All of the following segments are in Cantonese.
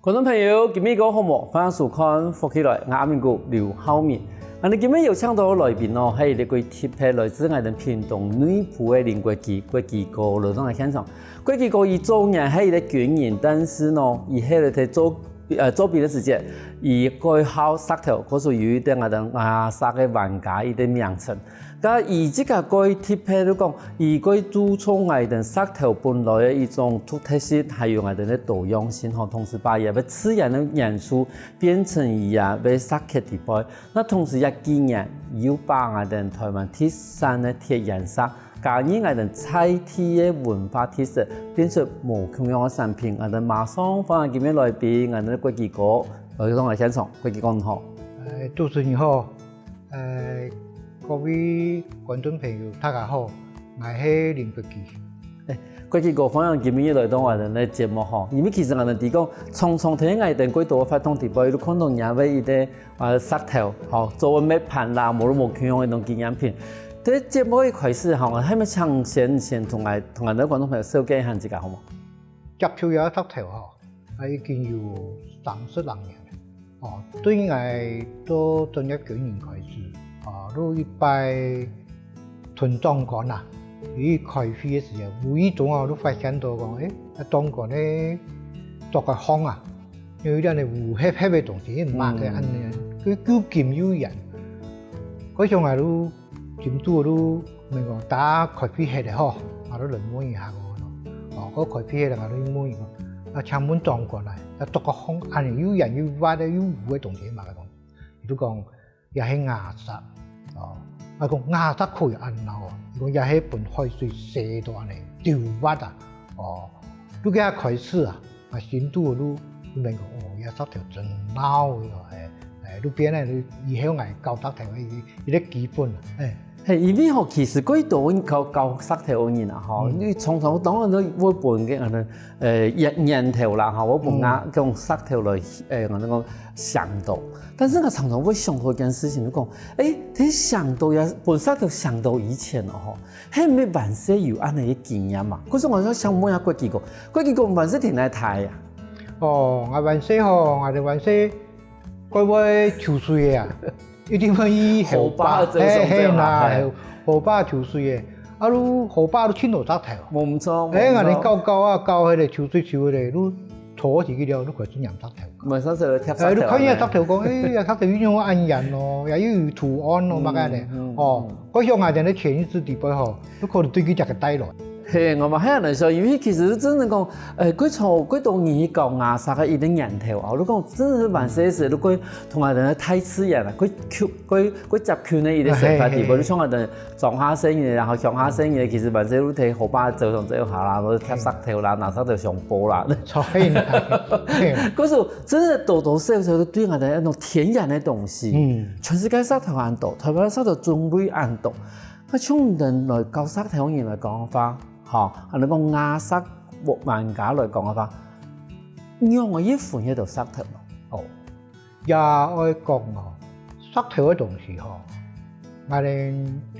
观众朋友，今日个好冇，欢迎收看福起来，我阿明哥刘浩明。你今日有请到来宾哦，系一位特别来自我哋屏东内埔的林国基哥来到我现场。国基哥伊做人系一个军人，但是呢，伊喺度做兵的时间，伊改考石头，嗰属于啲我哋亚萨嘅玩家伊啲名称。咁伊即個改特別嚟講，伊改注重我哋石頭本來嘅一種獨特性，還有我哋嘅多樣性，同時把嘢嘅自然嘅元素變成伊啊嘅石刻地位。那同時也紀念要把我哋台灣鐵山嘅鐵顏色，加入我哋在地嘅文化特色，變成無同樣嘅產品。我哋馬上歡迎今日來賓，我哋國基哥來到我現場。國基哥你好。主持人好。各位觀眾朋友，大家好，我係林國基。國基哥，歡迎今日來到我哋嘅節目吼。因為其實我哋啲講，從睇我哋幾多發動地步，都看到人為伊啲石頭，吼做咩盤啦，無強嘅種紀念品。喺節目一開始吼，我係咪請先同我哋觀眾朋友紹介一下自己好冇？接觸有石頭嗬，已經有30多年啦。哦，對我都從一9年開始。都一擺屯壯館啦，伊開會嘅時候，每一種我都發現到講，壯館咧做個行啊，有啲人烏黑黑嘅東西，唔啱嘅安尼，佢叫劍有人，嗰種我都佔多都咪講打開會係嚟嗬，我都嚟摸一下個咯，嗰開會係嚟我都摸一個，請滿壯館嚟，做個行安尼有人有挖嘅有烏嘅東西嘛個東西，都講也係牙刷。我講亞洲可以安鬧啊！我也係本海水射到安尼掉挖啊！都幾下開始啊！深度都明講也石頭真鬧嘅，都變咧，以後我教石頭一啲基本係，因為吼，其實幾多教石頭嘅人啊，吼，你常常當然都會本嘅人頭啦，吼，我本用石頭來我哋講想到，但是我常常會想到一件事情，就講，你想到也本石頭想到以前哦，係咪萬世有安尼嘅經驗嘛？嗰時我想問下國基哥萬世停喺台啊？我萬世吼，我哋萬世嗰位潮水啊！一定會以河壩係啦，河壩潮水嘅，都河壩都穿到石頭。冇錯。我哋教啊，教佢哋潮水潮佢哋都坐自己了，都開始飲石頭。唔係石頭貼石頭。都可以石頭講，石頭有種安人咯，又有圖案咯，乜嘅咧？嗰種我哋咧潛意識地背後，都可能對佢隻個帶來。係，我話喺人嚟說，因為其實真係講，佢當年去教亞薩嘅一啲人頭啊，你講真係萬世時，你佢同我哋太自然啦，佢集權咧，一啲生活地步，你像我哋撞下聲嘅，然後向下聲嘅，其實萬世都睇河壩走上走下啦，或者貼石頭啦，拿石頭上坡啦。錯啦，嗰時候真係多多少少都對我哋一種天然嘅東西。全世界石頭按度，台灣石頭仲會按度，佢從人來教石頭人嚟講法。我哋講亞薩玩家來講嘅話，讓我一款喺度石頭咯。也愛講石頭嘅東西我哋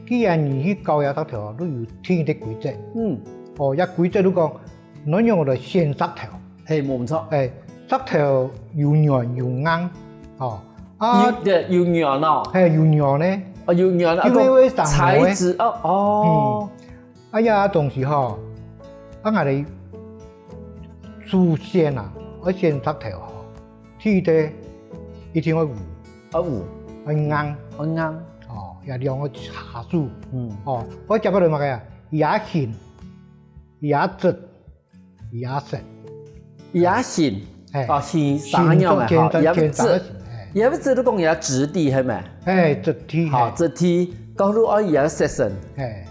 既然你去教下石頭，都要聽啲規則。一規則都講，哪樣我哋先石頭。係冇錯。石頭要軟要硬。要軟咯。係要軟咧。要軟啦。因為材質東西我哋祖先啊，我先石頭天地一定要硬，也兩個茶樹，我接嗰度乜嘅啊？也顯，也直，也實，也顯，顯三樣嘅，也直都講也直地係咪？直地，直地。講到我也實成，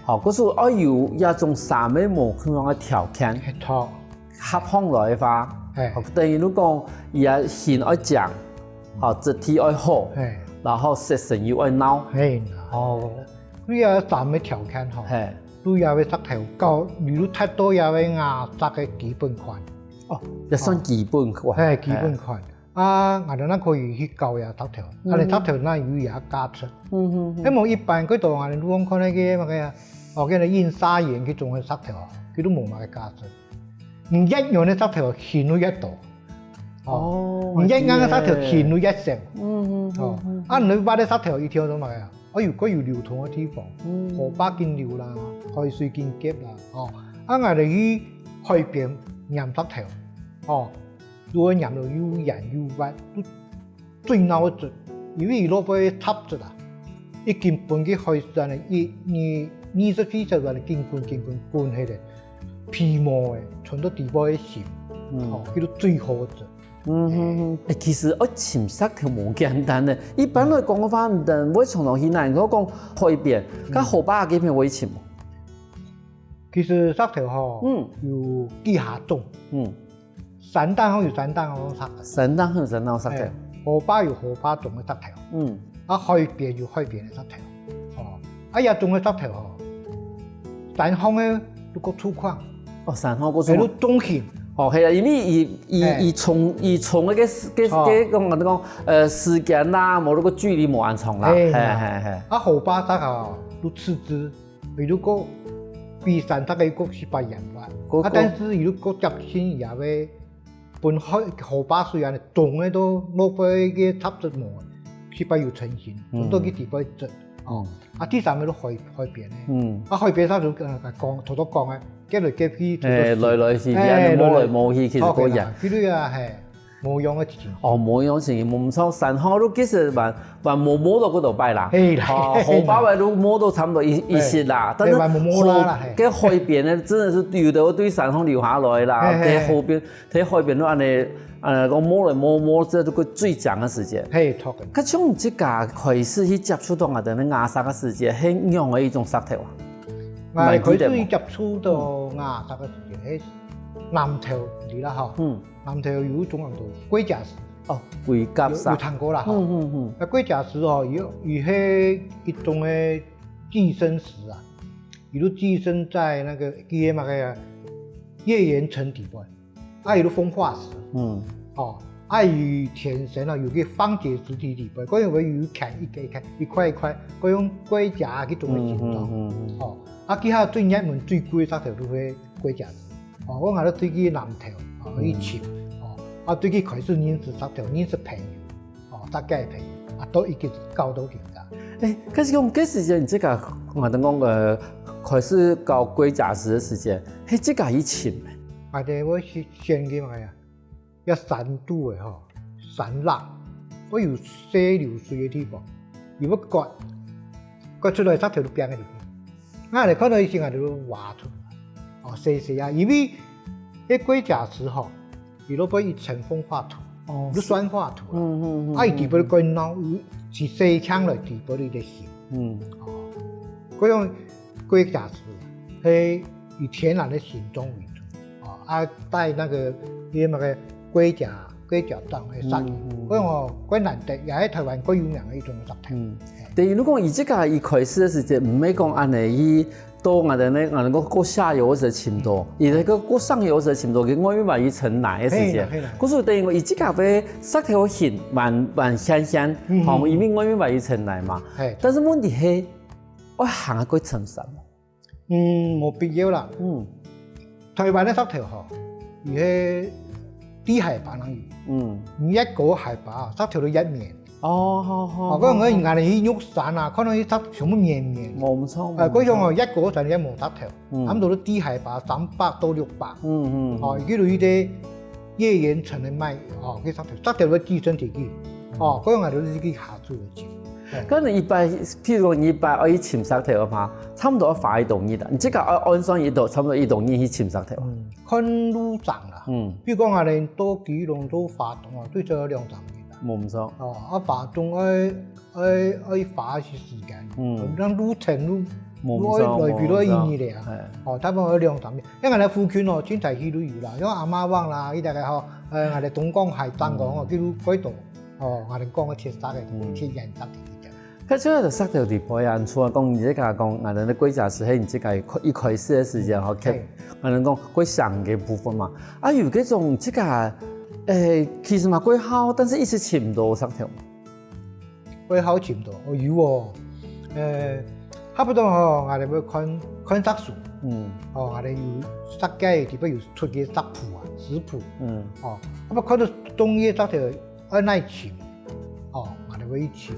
嗰時我有一種三個無同樣嘅條件，合放來嘅話，等於你講也顯愛講，直體愛好，然後實成又愛鬧，你有三個條件都有嘅石頭教，如果太多有嘅亞薩嘅基本款，也算基本款，基本款。我哋那可以去教下石頭，我哋石頭那有也加出。因為一般嗰度我哋都講那個乜嘅啊，叫你印沙鹽佢種嘅石頭，佢都冇乜嘅加出。唔一樣嘅石頭顯到一度，哦，唔一啱嘅石頭填到一成。嗯哦，你挖啲石頭一條都埋啊！如果要流通嘅地方，河壩見流啦，海水見急啦，我哋去海邊飲石頭，如果飲到又鹽又滑，都最嬲一隻，因為攞杯插住啦，一見半嘅海水呢，20幾隻人見灌起嚟，皮毛嘅，全都地波嘅鹽，叫做最好隻。其實我潛石條冇簡單嘅，一般來講嘅話，唔但會從頭去難，我講海邊，咁河壩幾片會潛。其實石頭有幾下種，山丹有山丹嗰種石頭，山丹有山丹石頭，河壩有河壩種嘅石頭，海邊有海邊嘅石頭，一種嘅石頭，山方咧都個粗獷，山方個粗，係都中型。係啊，因為而從嘅講時間啦，冇嗰個距離冇咁長啦，係。河壩石頭都刺枝，如果比山石嘅個是不一樣啦。但是如果接近也會本河壩雖然種咧都攞翻嘅插枝毛，是不要成型，好多嘅地方質。第三個都海邊咧，海邊石頭講土講嘅。夾來夾去，來去，人摸來摸去，其實個人。佢哋啊係冇用嘅情形。冇用情形，冇唔錯。山方都其實還冇摸到嗰度擺啦。係啦。河壩位都摸到差唔多一時啦。但係嘅海邊咧，真係是有的對山方留下來啦。喺後邊，喺海邊都安尼，講摸來摸，這都個最長嘅時間。係錯嘅。佢從即家開始去接觸到我哋嘅亞沙嘅時間，係樣嘅一種石頭啊。佢最接觸到亞沙嘅時間係南投嚟啦嚇，南投有一種叫做龜甲石，龜甲石有聽過啦嚇。龜甲石伊係一種嘅寄生石啊，伊都寄生在那個叫乜嘅頁岩層底部，伊都風化石，與天生啊有個方解石體底部，嗰樣會有強一塊，嗰種龜甲嗰種嘅形狀，其他最熱門最貴嘅石頭都係龜甲石，我嗌到對佢南投去潛，對佢開始認識石頭，認識朋友，大家朋友，都已經交到境界。可是講幾時間？即個我哋講開始搞龜甲石嘅時間，係即個以前。我是先嘅嘛呀，一山度嘅山壩，我有溪流水嘅地方，如果割出來石頭都變嘅地方。你看到以前都挖出來，細啊，因為啲龜甲石伊都俾一層風化土，都酸化土啦，伊地部個腦是細槍來地部裡嘅形，嗰種龜甲石係以天然嘅形狀為主，帶那個啲乜嘅龜甲狀嘅石，嗰種quite難得，也喺台灣quite有名嘅一種石頭。但係如果以即個一開始嘅時間，唔係講安尼去到我哋咧，我哋個下游嗰時潛到，而係個上游嗰時潛到嘅外面話要沉泥嘅時間。嗰時等於我以即個嘅石頭形慢香，因為外面話要沉泥嘛。但是問題係，我行下佢沉實。冇必要啦。台灣嘅石頭而係低海拔能魚，一個海拔石頭都一面。嗰個我人哋去玉山啊，可能啲石頭全部綿，冇咁粗。嗰種一個就係一毛石頭，咁到咗低海拔300到600，叫做呢啲頁岩層嘅麥，啲石頭嘅寄生地基，嗰種係都自己下做嘅。咁你譬如講200我去潛石頭嘅話，差唔多花1棟2啦，你即個安上1棟，差唔多1棟2去潛石頭。看路長啦，譬如講我哋多幾棟都發動最少2-3年。冇唔錯。發動愛花一些時間，讓路程都來比都1年嚟差唔多2-3年。因為我哋附近專題去都有啦，因為亞馬灣啦，呢啲嘅我哋東江海灘講叫做龜島，我哋講嘅鐵砂嘅鐵人石嘅。咁主要就石頭地盤啊，除咗講而家講我哋啲龜甲石係而家一開始嘅時間我哋講龜上嘅部分嘛，有嗰種即個。其實嘛龜好，但是一直潛唔到石頭。龜好潛到，有差不多我哋要看石樹，哦，我哋有设计地方有出嘅食谱啊、食谱，哦，不看到中医食条爱耐浸，哦，我哋会浸，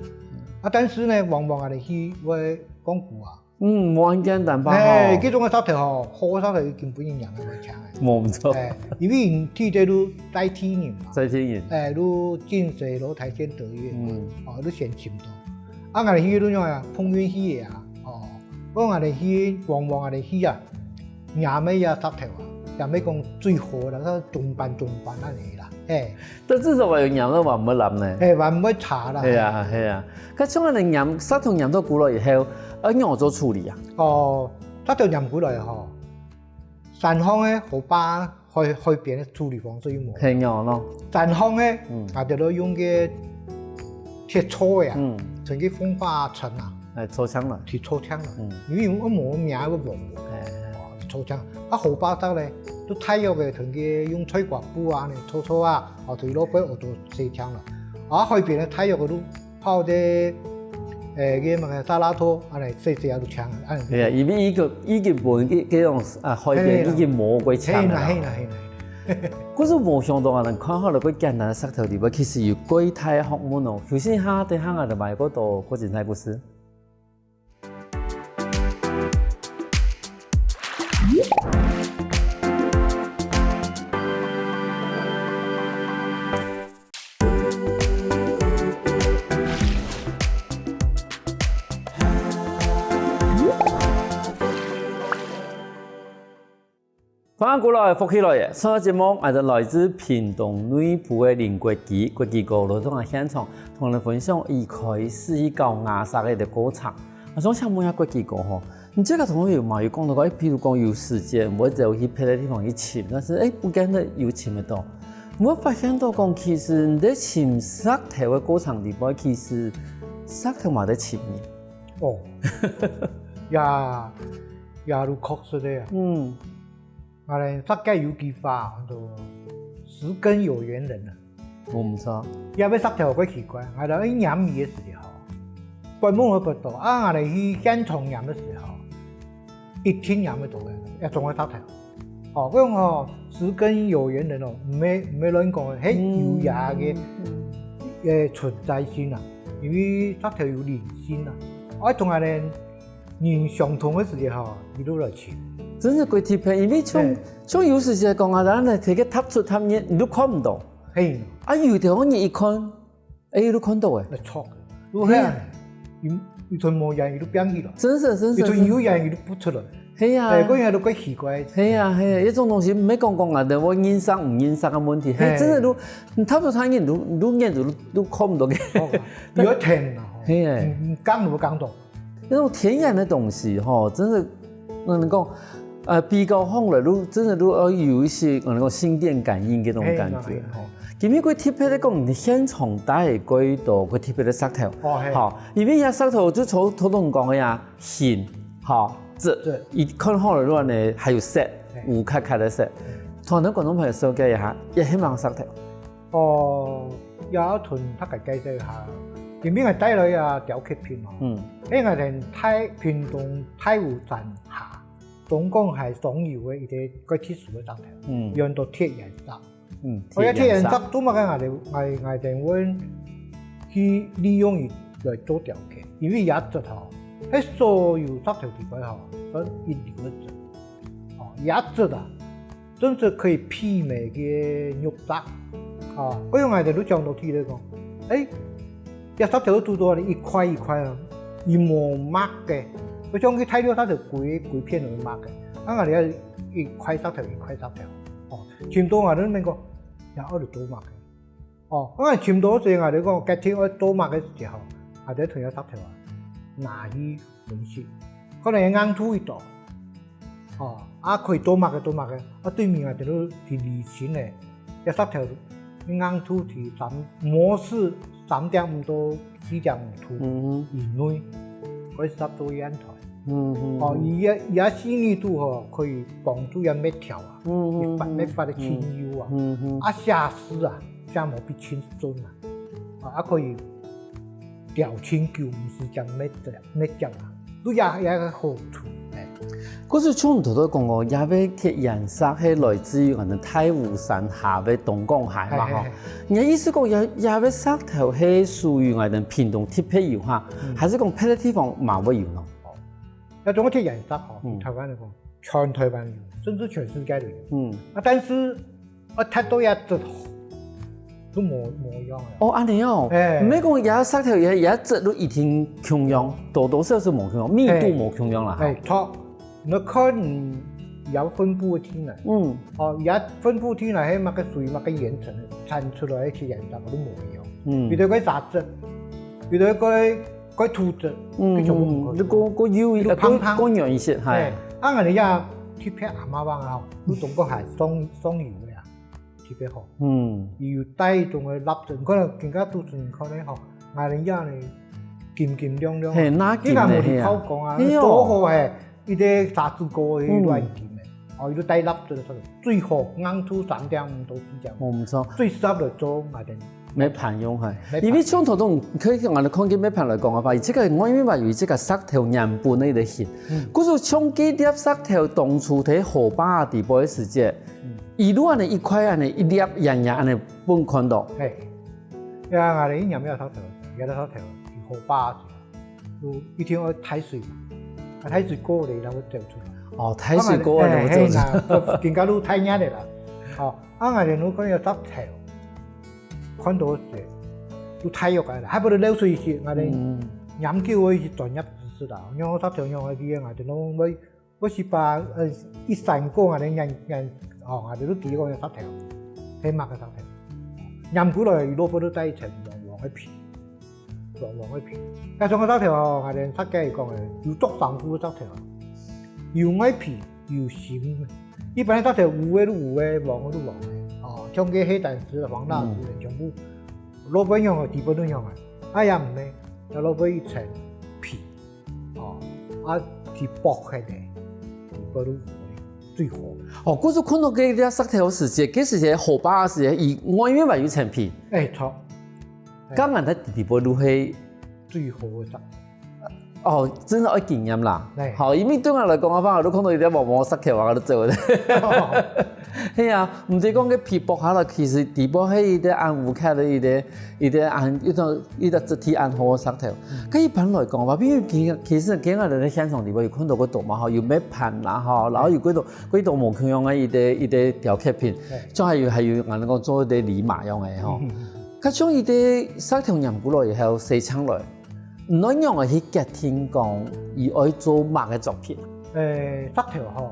但是呢，往往我哋去会讲古啊。冇咁簡單吧？嗰種嘅石頭吼，好嘅石頭已經本人人嚟搶嘅。冇錯。因為人體底都帶體炎嘛。帶體炎。都進水都睇先得嘅。都先浸到。我哋去都樣啊，碰運去嘅啊。我哋去往我哋去啊，廿尾啊石頭啊，廿尾講最好啦，都中班那嚟啦。但至少話有鹽都話唔會淋呢。話唔會茶啦。係啊。咁將我哋鹽石頭鹽到古來以後。要怎做處理啊？石頭鹽過來吼，三方咧好把開邊嘅處理方式冇。係樣咯。三方咧，我哋都用嘅鐵銼呀，從佢風化層啊，銼槍啦，鐵銼槍啦。因為我冇名個用，銼槍。好把得咧，都太陽嘅從佢用吹刮布啊，搓啊，對攞佢做四槍啦。開邊咧太陽嘅都泡啲。嘅乜沙拉拖，安尼細細都搶啊！係啊，因為依個門嗰種海邊已經魔鬼搶啦。係啦。嗰種冇想到啊！能看下嚟嗰簡單嘅石頭地方，其實有幾大學問哦。首先下對下我哋買嗰度嗰件係故事。翻過來復起來嘅，上個節目我哋來自屏東內埔嘅林國基高勞動嘅現場，同你分享一開始去搞牙刷嘅過程。我想請問下國基哥吼，你這個同學有冇有講到講？譬如講有時間，我就去別個地方去浸，但是唔見得有浸得到。我發現到講，其實你喺浸石頭嘅過程裏邊，其實石頭冇得浸嘅。哦，也都確實的啊。我哋設計有句話叫做“十根有緣人”啊。我唔錯。也要石頭好奇怪，我哋喺飲米嘅時候，關門去不到啊！我哋去現場飲嘅時候，一天飲得到嘅，一種嘅石頭。哦，嗰種哦，十根有緣人哦，唔係亂講嘅，係有嘢嘅存在性啊，因為石頭有靈性啊。我同我哋人相同嘅時候，佢都來潛。真係幾貼片，因為從有時時講啊，咱嚟睇個塔出塔入，你都看唔到。係。有條我一看，都看到嘅。錯，如果係，有團冇人，都變去了。真係。有團有人，都不出來。係啊。嗰樣都幾奇怪。係啊，一種東西唔係講啊，我認識唔認識嘅問題，係真係都，你塔出塔入，都看唔到嘅。有天啊，係啊，講都冇講到。那種天然嘅東西，真係，我哋講。比較好嚟都真係都有一些我哋講心電感應嘅種感覺。因為佢貼片咧講，你現場帶幾多佢貼片嘅石頭，好，因為石頭就頭同講嘅呀，顯，好，質，一看好嚟話呢，還有色，有卡卡嘅色。同啲觀眾朋友紹介一下，也希望石頭。有一團他嘅介紹下，前面係帶來啊雕刻片哦，因為係屏東太湖站下。總共係所有嘅一啲嗰啲樹嘅石頭，用到鐵顏色。我嘅鐵顏色都冇嘅，我哋會去利用嚟做雕刻，因為也質吼喺所有石頭地方吼，都一流嘅質。也質啊，真係可以媲美嘅玉質。我用我哋都講到啲嚟講，石頭都做到一塊一塊啊，一模抹嘅。佢將佢睇到，佢就幾片去抹嘅。我哋一塊石頭一塊石頭，潛到我哋呢個也喺度倒抹嘅。我哋潛到時我哋講，隔天我倒抹嘅時候，我哋同有石頭啊，拿去分析，可能硬土一度，可以倒抹嘅，對面我哋都係離線嘅，一石頭硬土係模式3.5到4.5土以內，可以濕到一台。而細膩度可以幫助人滅條啊，滅發的清油啊，下絲啊，下毛比清水啊，可以調清舊，唔是講滅掉啊，都也個好處。嗰時從頭都講過，也要貼顏色係來自於我哋太湖山下嘅東江蟹嘛嗬。你意思講也要石頭係屬於我哋屏東特別油哈，還是講別的地方冇會有呢？有種貼顏色嗬，台灣嚟講，全台灣有，甚至全世界都有。但是我睇到一隻都冇樣嘅。哦，安尼哦，唔係講也石頭也一隻都一定共樣，多少少冇共樣，密度冇共樣啦。係錯，你看有分布嘅天啊。有分布天啊，喺乜嘅水乜嘅岩層產出來嘅顏色都冇樣。遇到嗰沙質，遇到嗰土質，佢就冇。你個油一個個樣一些係。我哋也貼片阿媽話啊，都東江蟹雙油嘅。特別好，要帶種嘅粒質，可能更加多人看咧嗬，嗌人家咧健健亮亮，係哪健咧？呢個冇講啊，多好係，呢啲沙子哥呢都係健嘅，呢都帶粒質出嚟，最好硬出3.5到4點，我唔錯，最適合嚟做嗌人咩盤用係，因為從頭都佢我哋看見咩盤來講嘅話，而且個我因為話有這個石頭樣本呢啲線，嗰種從幾粒石頭當初喺河壩地步嘅時節。一路安尼一塊安尼一粒樣樣安尼本看到，係，因為我哋飲咩石頭，有啲石頭河壩住，一天我睇水，睇水高嚟，然後走出來。哦，睇水高啊，然後走出來，更加都睇嘢嚟啦。哦，我哋如果有石頭，看到時都睇肉嘅，還不如流水先，我哋飲酒我是專業知識啦，用石頭用嗰啲我哋攞我是把一山高我哋人。我哋都幾個有石頭，起碼嘅石頭，飲過來攞到低層黃嘅皮，黃嘅皮。加上個石頭，我哋設計嚟講嘅，要足上副嘅石頭，要矮皮，要閃。一般嘅石頭糊嘅都糊嘅，黃嘅都黃嘅。哦，像啲黑蛋絲、黃辣絲全部攞本樣嘅，地本都樣嘅。哎呀唔咧，就攞本一層皮，是薄嘅嘅，地本都。最好哦，嗰時看到嗰啲石頭時節，嗰時節河壩時節，而外面還有層皮。錯。咁人哋地步都係最好嘅石。哦，真係愛經驗啦。好，因為對我嚟講，我反而都看到一啲黃黃石頭我都做咧。係啊，唔止講嘅皮薄下啦，其實地步係一啲按烏開嘅一啲按一個質地按好嘅石頭。咁一般來講話，比如其實幾個人喺現場地步有看到嗰度嘛，嗬，有咩盤啦，嗬，然後有嗰度冇佢用嘅一啲雕刻片，仲係要我哋講做一啲禮馬用嘅嗬。咁將一啲石頭入過來以後洗清來。唔能用嚟去夾天講，而愛做乜嘅作品？石頭嗬，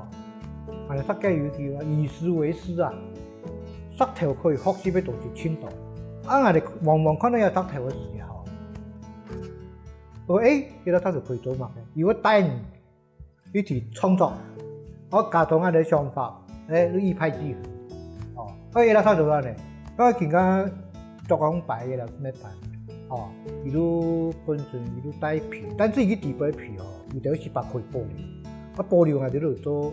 我哋設計有句話，以石為師啊。石頭可以學習嘅東西千多。我哋往往看到有石頭嘅時候，呢個石頭可以做乜嘅？如果帶人一齊創作，我加上我哋想法，都一派之。哦，呢個石頭做咩？我見佢作工擺嘅啦，咩擺？哦，伊都本身伊都帶皮，但是伊地部嘅皮哦，有條是把可以保留。保留我哋都做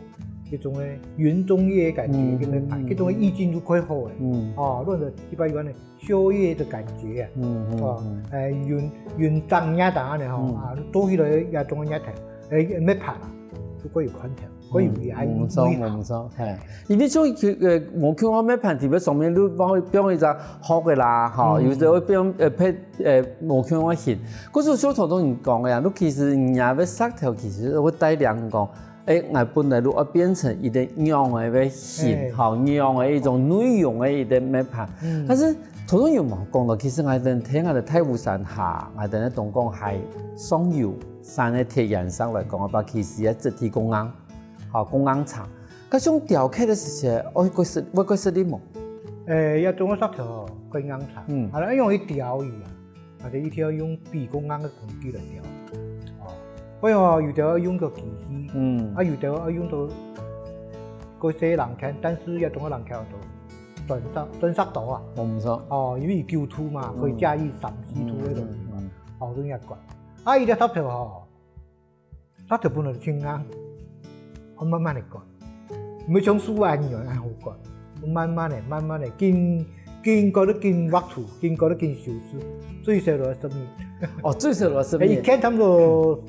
嗰種嘅雲中葉嘅感覺，咁樣排，嗰種嘅意境都quite好嘅。哦，嗰種一般講嘅宵夜嘅感覺啊。雲蒸鴨蛋嘅嗬，多起來一種嘅鴨頭，咩排啊，都可以寬條。可以係唔錯，係。而呢種我叫我咩盤條喺上面都幫佢就學嘅啦，嚇，有時候幫我叫我顯。嗰時小頭都唔講嘅呀，都其實人家嘅石頭其實會帶兩個，我本來都會變成一啲樣嘅顯，嚇，樣嘅一種內容嘅一啲咩盤。但是頭先有冇講到，其實我哋睇我哋太湖山下，我哋喺東江係雙油山嘅鐵顏色嚟講嘅話，其實係質地公啱。好，公安廠，嗰種雕刻嘅時候，我會識啲冇？一種石頭公安廠，係啦，用一雕魚啊，或者一條用比公安嘅工具嚟雕。哦，我有條用個機器，有條用到個些人看，但是一種人看到斷石頭啊。我唔錯。哦，因為舊土嘛，可以加以三四土嘅東西嘛，好容易刮。依啲石頭石頭本來輕硬。我慢慢嚟講，唔係像書案一樣好講。我慢慢嚟，經過都經畫圖，經過都經修飾，最少落10年。哦，最少落10年。一看差唔多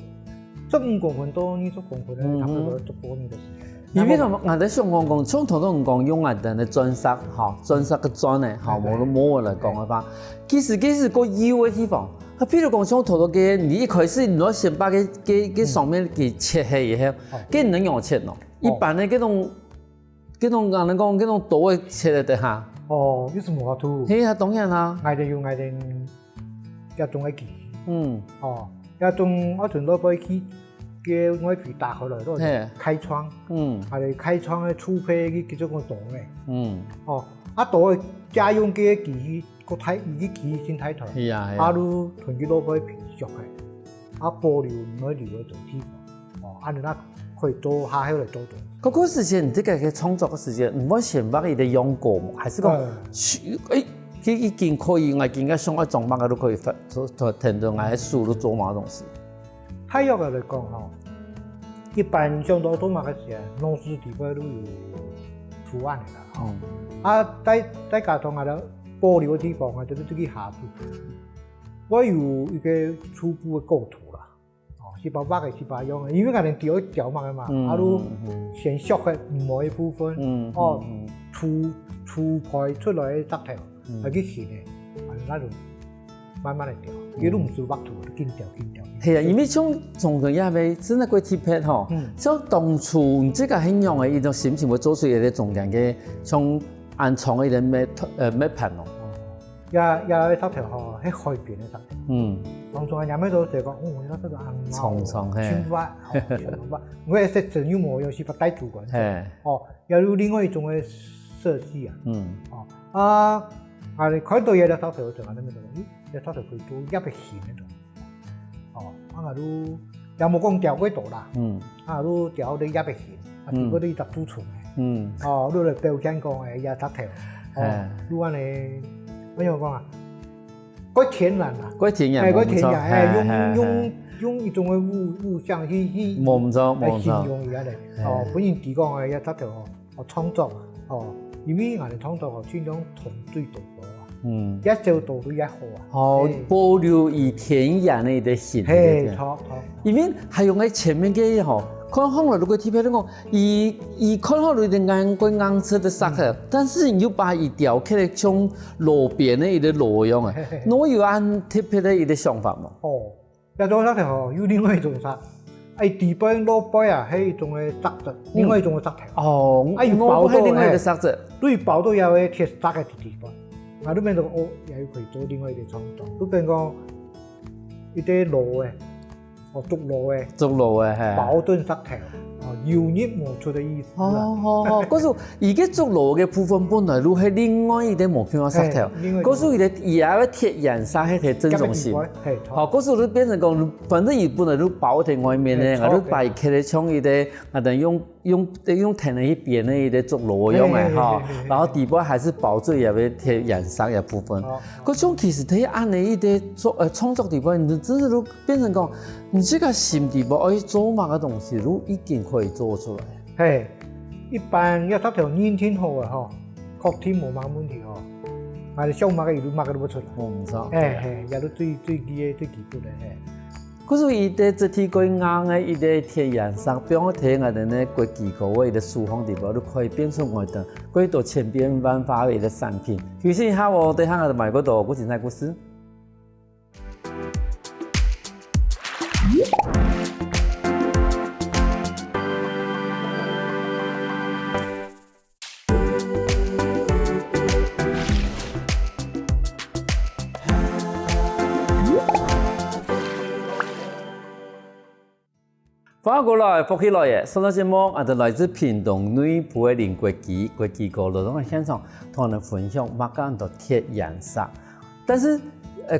15公分到20公分咧，差不多足半年嘅時間。因為我哋想講，從頭到講用我哋嘅鑽石，嚇鑽石嘅鑽咧，嚇冇嚟講嘅話，其實個要嘅地方，啊，譬如講從頭到嘅，你一開始你先把嘅上面給切開以後，嘅能用切咯。一般嘅嗰種人哋講嗰種刀嘅切得下。哦，呢是冇法度。係啊，當然啦。我哋用我哋一種嘅技。哦，一種我從攞過去。嘅我皮打開來都開窗，係開窗嘅粗胚叫做個檔嘅，哦，啊檔家用嘅機個睇已經機先睇台，啊都同佢攞塊皮削嘅，啊玻璃唔可以留喺度地方，哦，啊你那可以做下喺嚟做到。嗰時間你這個嘅創作嘅時間，唔好先把佢哋用過嘛，還是講，誒，佢已經可以，我見嘅上一種乜嘅都可以發，做聽到我喺書都做乜東西。太陽嘅嚟講吼，一般上到做乜嘅時候，農事地方都有圖案嘅啦。啊，再加上我哋玻璃嘅地方啊，就是自己下注。我有一個初步嘅構圖啦，哦，是把畫嘅是把用嘅，因為我哋調一調嘛嘅嘛，啊都先削嘅唔某一部分，哦，粗排出來嘅石頭，係幾細嘅，那就慢慢嚟調。佢都唔算畫圖，都見調。係啊，因為從佢因為真係個貼片吼，就當初唔知個hình容嘅一種心情會做出一啲中間嘅從暗藏嘅一啲咩盤咯。有啲石頭吼喺海邊嘅石頭，當初人咩都成講，哦，有得暗藏係，全畫，我係識整有模樣是把帶主管，哦，有另外一種嘅設計啊，你看到有啲石頭就係咩度？有石頭可以做一筆線喺度。哦，啊都有冇講調幾多啦？啊都調啲一筆線，如果啲特殊蟲嘅，哦都嚟標籤講係有石頭，哦，如果你乜嘢講啊？嗰天然啊，嗰天然，用一種嘅物象去形容而家嚟，哦，本人提講嘅有石頭哦，創作哦，因為我哋創作哦，盡量同最多。一照到都一好啊！哦，保留以天然的一啲形，錯。因為係用喺前面嘅吼，看後來如果貼片嚟講，以看後來的硬質的石頭，但是你要把它雕起來像路邊的一啲路樣啊，我有按貼片的一啲想法嘛。哦，一種石頭有另外一種石，係地板落背啊，係一種嘅石質，另外一種嘅石頭。哦，我係另外一個石質，對包到有嘅鐵質嘅地方。我都變到我又要佢做另外一啲創作，都變講一啲路嘅，哦竹路嘅，係寶墩石頭，哦搖曳磨出嘅意思。嗰時而家竹路嘅部分本來都係另外一啲木片嘅石頭，嗰時佢哋而家嘅鐵顏色係睇真重視。嗰時都變成講，反正佢本來都包喺外面咧，我都擺起嚟像一啲，我哋用藤嚟編嘅一啲竹路樣嘅嚇，然後底部還是包住入嘅鐵顏色嘅部分。嗰種其實睇按你一啲創作地方，你真係都變成講，你這個新地方可以做乜嘅東西都已經可以做出來。係，一般一石頭黏天好嘅嗬，確天冇乜問題嗬。我哋想乜嘅都乜嘅都冇出嚟。我唔知。有到最基本嘅。嗰時伊啲質地過硬嘅，伊啲鐵顏色，比我睇我哋呢國技高嘅伊啲書香地方都可以變出我哋嗰度千變萬化嘅一個產品。其實下我哋喺我哋賣嗰度，古精彩故事。翻過來，福起來嘅，上到節目，我哋來自屏東內埔嘅林國基哥來到我現場，同我哋分享乜嘢叫鐵顏色。但是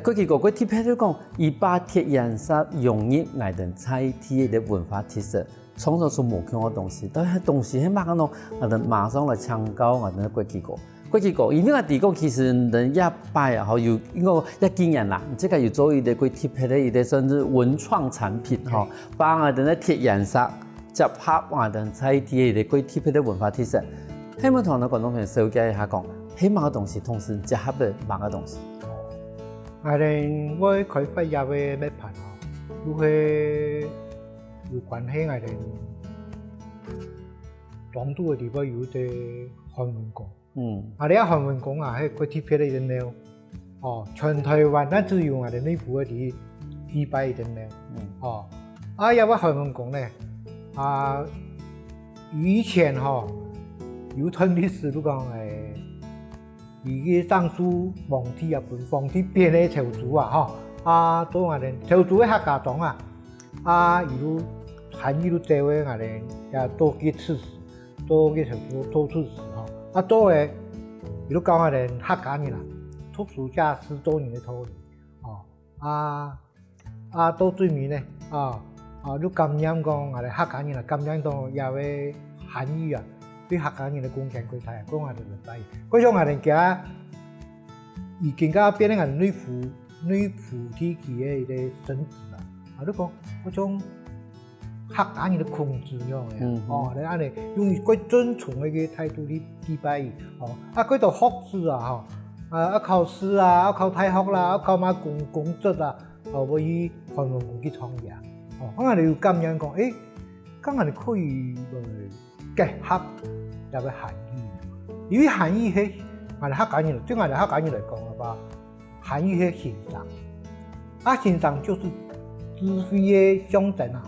國基哥佢貼片都講，伊把鐵顏色融入我哋菜地嘅文化特色，創造出無窮嘅東西。但係東西係乜嘢咯？我哋馬上來請教我哋國基哥。國基哥，因為我哋講其實人一擺啊，有應該一經驗啦，即係要做一啲佢貼片嘅一啲甚至文創產品嗬，把我哋嘅鐵顏色結合我哋菜地嘅佢貼片嘅文化特色，希望同我哋觀眾朋友紹介一下講，係乜嘅東西同時結合嘅乜嘅東西。我哋開發業嘅咩盤哦，都係有關係我哋當都嘅地方有啲韓文宮。我哋韓文宮啊，係國鐵片嚟嘅了。哦，全台灣咱只有我哋內部嘅地拜嘅了。哦，有個韓文宮咧，以前有段歷史都講伊個上書皇帝啊，本皇帝編嘅朝主啊，做我哋朝主嘅客家莊啊，伊都韓語都做嘅我哋也多幾次事，多幾朝主多次事做嘅伊都講我哋客家人啦，讀書加10多年嘅道理，到最尾咧都感染講我哋客家人啦，感染到也為韓語啊。對客家人嘅貢獻佢睇，講我哋歷史，嗰種我哋家已經加變成我哋內府地區嘅啲神子啦，都講嗰種客家人嘅控制樣嘅，你安尼用佢尊崇嘅態度去祭拜伊，嗰度學子啊，考試啊，考大學啦，考埋公職啊，我去韓文宮去創業，我哋要咁樣講，咁我哋可以結合入去韓語，因為韓語係我哋客家人，對我哋客家人嚟講嘅話，韓語係欣賞，欣賞就是智慧嘅象徵啊！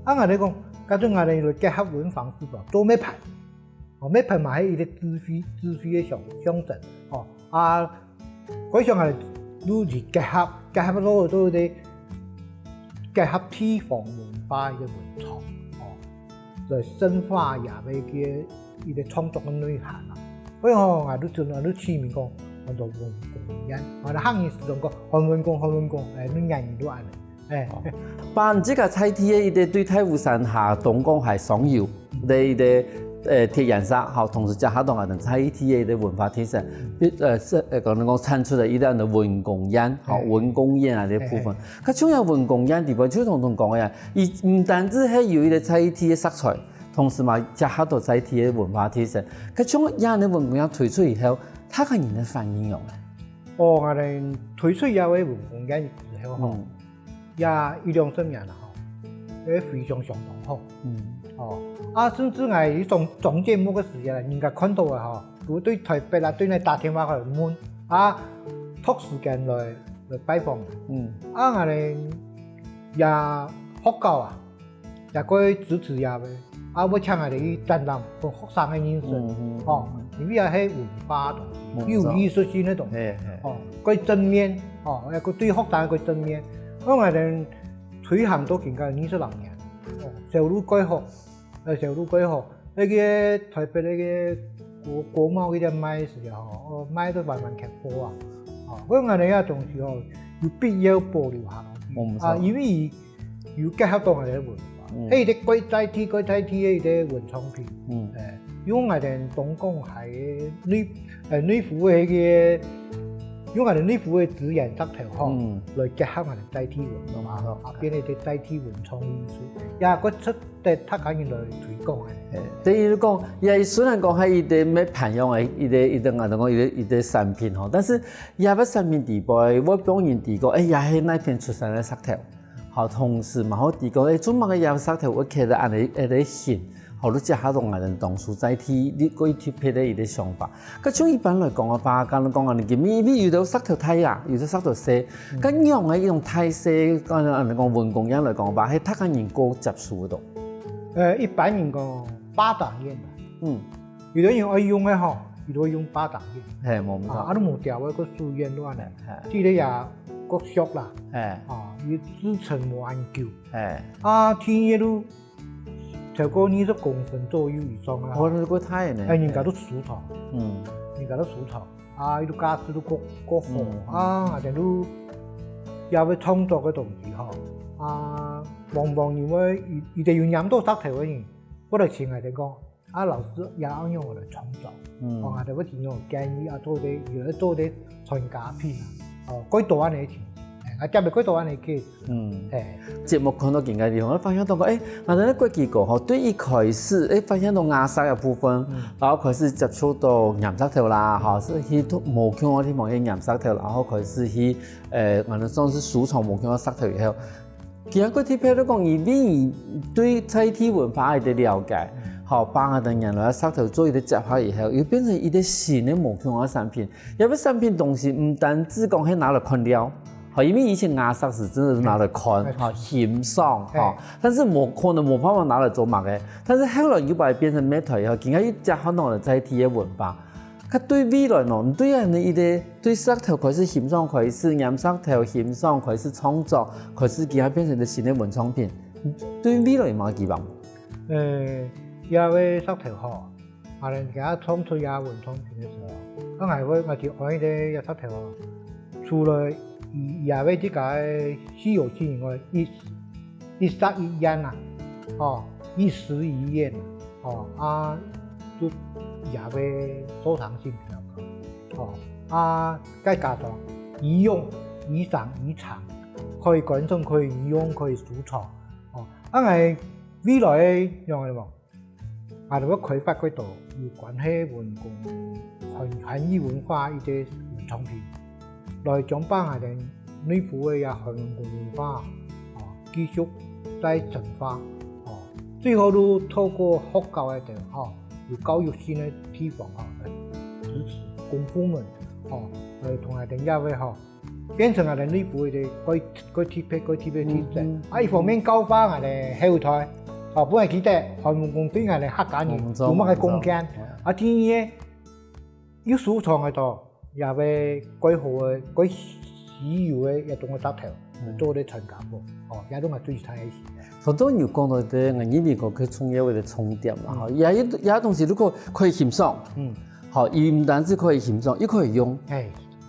我哋講，假如我哋嚟結合文房四寶，做咩牌？咩牌嘛係一個智慧嘅象徵，嗰種我哋都是結合到啲結合地方文化嘅文創。來深化也為嘅一個創作嘅內涵啊！所以我都起名講叫做文宮人，我哋客人時常講韓文宮，你人人都安尼。辦這個菜地嘅一個對太湖山下總共係雙遊的一個鐵顏色，同時結合到我哋菜地嘅一個文化特色，講產出嚟一啲嘅文宮人，文宮人啊啲部分。佢仲有文宮人地方，就同講嘅，而唔單止係有一個菜地嘅色彩，同時嘛結合到菜地嘅文化特色。佢種樣嘅文宮人推出以後，他個人嘅反應用嘅。我哋推出有位文宮人之後，也一兩十年啦，非常相當好。甚至係總節目嘅時間，人家看到嘅如果對台北啦，對你打電話去問，託時間來拜訪。我哋也學校也可以支持也嘅。我請我哋去展覽同學生嘅認識，因為也係文化東西，有藝術性嘅東西，可以正面，一個對學生一個正面。我哋推行到更加20人，收入改好，那個台北那個國貿嗰啲賣時候，賣都慢慢開貨啊！我哋啊東西有必要保留下，因為有結合到我哋嘅文化，啲貴在地嘅啲文創品，因為我哋總共係內府嘅。用我哋內府嘅資源質條來結合我哋在地文化，變嚟啲在地文創藝術，也個出啲客家人來推廣嘅。第二講，也雖然講係一啲咩培養嘅一啲我哋講一啲產品但是也不產品地步，我幫人哋講，也係那邊出產嘅石頭，同時嘛好地講，做乜嘅嘢石頭我企得按你啲線。好多結合到我哋當初在地呢個貼片嘅一啲想法。咁從一般來講嘅話，講我哋見咪遇到石頭太啊，遇到石頭細，咁樣嘅一種太細，講人講文宮人來講嘅話，係睇人個接受度。一般人講巴掌煙，有啲人愛用嘅嗬，有啲用巴掌煙，係冇錯。都冇掉嘅個樹煙都安尼，即係也國俗啦，要支撐冇研究，天嘢都。超過20公分左右以上啦，我個太呢，人家都樹頭，人家都樹頭，呢啲家私都國好，或者都有啲創作嘅東西往往因為佢哋要飲多石頭嘅人，我哋前係哋講，老師也啱用我哋創作，我哋會點樣建議做啲傳家片改動下你錢。特別嗰度你嘅，節目看到更加地方，我發現到我哋咧國際個對一開始發現到顏色嘅部分，然後開始接觸到顏色頭啦，是去無腔嘅地方嘅顏色頭，然後開始去我哋算是收藏無腔嘅色頭以後，其他个贴片都讲，伊比对载体文化的了解，好，帮下等人来石头做伊的结合以后，又变成伊的新的无穷的产品。因为产品东西唔单止讲係拿来看了。好，因为以前牙刷是真的是拿来看，哈，欣赏，哈，但是可能冇办法拿来做物嘅。但是后来又把它变成美台以后，更加要结合到嚟载体嘅文化。佢对未来喏，对人哋伊个对石头开始欣赏，开始染石头欣赏，开始创作，开始其他变成咗新嘅文创品。对未来有冇期望？亚位石头吼，啊，人家创出亚文创品嘅时候，我就按呢啲亚石头吼，除了也为这个稀有性以外，一石一烟呐，哦，一石一烟，哦就也为收藏性比较高，哦再加上宜用、宜赏、宜藏，可以观众可以宜用，可以收藏，哦，未来用嘅喎，如果开发嗰度有关系文工、汉语文化一啲文创品。来将帮下哋内部嘅汉文化，继续再深化，最后都透过学校嘅地方，有教育性嘅地方来支持公部门，来同下哋一位变成下哋内部嘅個貼一方面教翻下哋後台，本來記得漢文工對下哋客家人做乜嘅貢獻，第二要收藏喺度。也為幾好嘅、幾需要嘅一種嘅石頭，做啲傳教喎，也都係最睇嘅事。好多人有講到啲我呢邊個佢創業嘅重點啦，有東西如果可以欣賞，好，而唔單止可以欣賞，又可以用，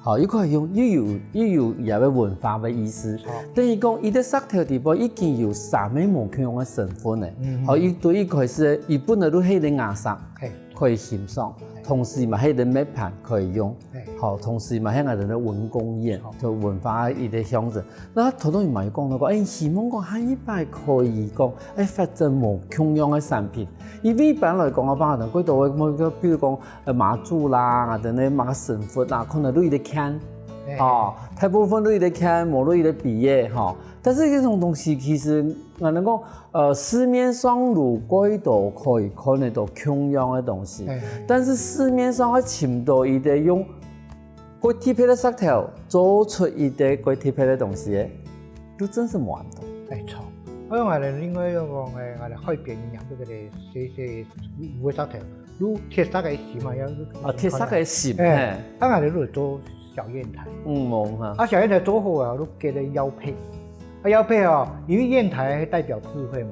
好，又可以用，又有也為文化嘅意思。等於講，伊啲石頭地方已經有三個無窮嘅成分嘅，好，伊對伊開始，伊本來都係啲顏色，可以欣賞。同時嘛，喺啲咩盤可以用，好，同時嘛喺我哋嘅文工業就文化一啲象徵。那好多人咪講到講，希望講下一擺可以講，發展無窮樣嘅產品。因為一般來講，我幫人嗰度嘅，比如講馬祖啦，或者咧馬個神佛啦，可能都有啲看，大部分都有啲看，冇都有啲畢業，嚇。但是呢種東西其實我哋講，市面上如果都可以看得到同樣嘅東西，但是市面上嘅尋到一啲用嗰貼片嘅石頭做出一啲嗰貼片嘅東西嘅，都真是冇咁多。沒錯，因為我哋應該講我哋海邊入到佢哋些有嘅石頭，如鐵砂嘅線嘛，有鐵砂嘅線，我哋都做小硯台，冇嚇。小硯台做好啊，都叫做腰配。腰配因為硯台代表智慧嘛，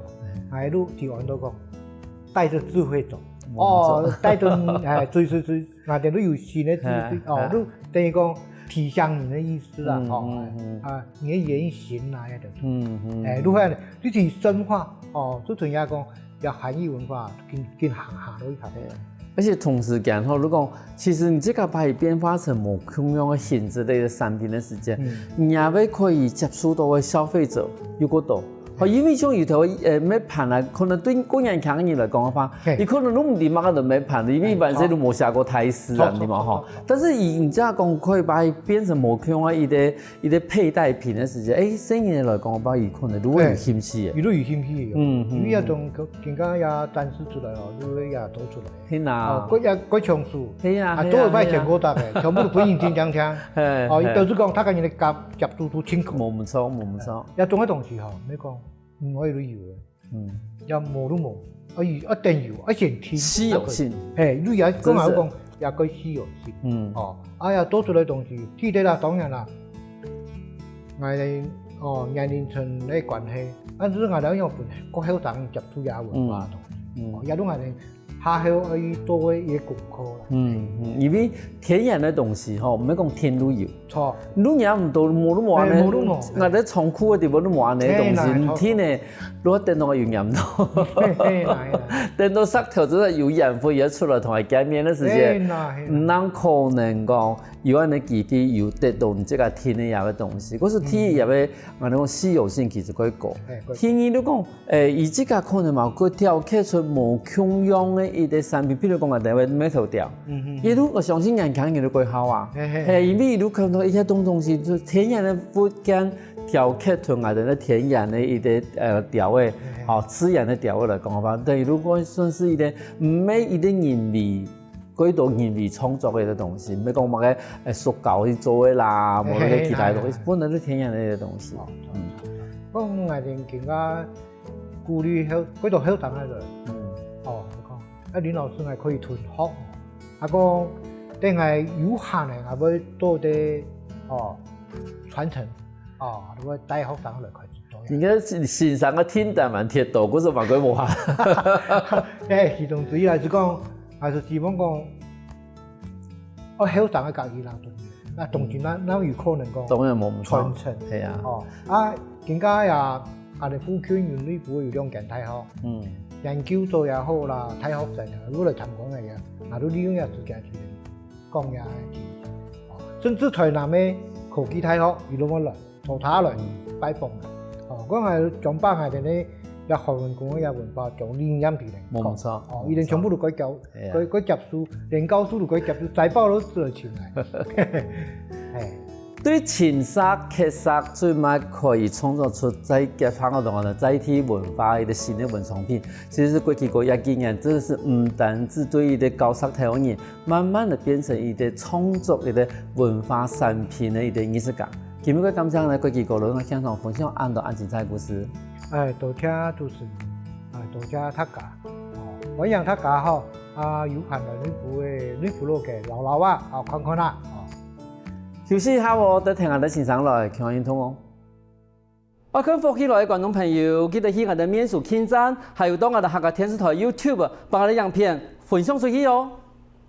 都就按到講帶着智慧走，帶着追，我哋都有新嘅智慧，都等於講體現你嘅意思啊，你嘅言行啊，一路係你去深化，做成也講有漢語文化，跟行到一齊。而且同時間如果其實你這個把它變化成無同樣的性質類的產品的時間，你也會可以接觸到嘅消費者有個多。因為像有頭咩盤啊，可能對個人強人來講嘅話，你可能都唔點乜都咩盤，因為本身都冇下過台式啊，你嘛吼。但是人家講可以把它變成無同樣一啲佩戴品的時間，生意來講，把它可能都會有興趣嘅。都有興趣嘅，因為一種更加也展示出來咯，都會也做出來。係啊，嗰場數，都會擺全國大嘅，全部都本人真正聽。都是講，他跟人哋夾都清楚。冇錯。一種嘅東西你講。唔可以旅遊嘅，又冇都冇，一定要，先天稀有性，旅遊剛好講也個稀有性，多出來東西，睇得啦，當然啦，我哋年齡層嘅關係，但是我哋用國口上接觸也文化同，也都係下後可以做嘅嘢功課啦。因為天然嘅東西唔係講天旅遊。錯，旅遊唔到冇都冇安尼，我哋倉庫嘅地方都冇安尼嘅東西，天呢，如果電腦有鹽到，電腦石頭真係有鹽分而出來同佢見面嘅時間，唔能可能講有安尼機器有得到你這個天嘅嘢嘅東西，嗰時天嘅嘢我哋講稀有性其實可以高，天意都講以這個可能嘛，佢雕刻出無窮樣嘅一啲產品，譬如講我哋話咩頭雕，亦都我相信人強嘅都會好啊，因為如果看到一些東西，就天然的物件雕刻同我哋咧天然的一啲调味，自然的调味来讲法，等于如果算是一啲唔係一啲人為幾多人為創作嘅一啲東西，唔係講乜嘅塑膠去做嘅啦，冇嗰啲其他東西，本來都天然的一啲東西。講我哋更加鼓勵好幾多好等喺度。哦，講林老師係可以團學，講定係有限嘅，係會多啲傳承。如果帶學生嚟開始做。而家線上嘅天大萬鐵道嗰陣話佢冇下。其中之一嚟講，係就希望講，學生嘅教育啦，當然啦，有可能講。當然冇唔傳承。係啊。更加也我哋福建園內部有兩間大學，研究所也好啦，大學生啊，如果嚟參觀嘅嘢，都利用一時間去講嘢，甚至台南嘅科技大學，如果我嚟。從他來拜訪嘅，講係總班係哋咧，一學問講嘅文化做連音皮嚟，冇錯，以前全部都改教，改集數，連教書都改集數，再包都做全嚟。對前沙、刻沙最尾可以創作出再結合我哋載體文化嘅新嘅文創品，其實過去個一幾年，真係唔單止對一啲高sắc台灣人，慢慢地變成一啲創作一啲文化產品嘅一啲藝術家。今日嘅感想咧，過去個輪向上分享按到安精彩故事。多謝主持人，多謝大家。我讓大家有限嘅女部落嘅老老啊，看看啦。休息一下喎，等聽下啲先生來傾下溝通哦。我跟福建來嘅觀眾朋友，記得去我哋面書網站，還有到我哋客家電視台 YouTube，把我哋影片分享出去哦。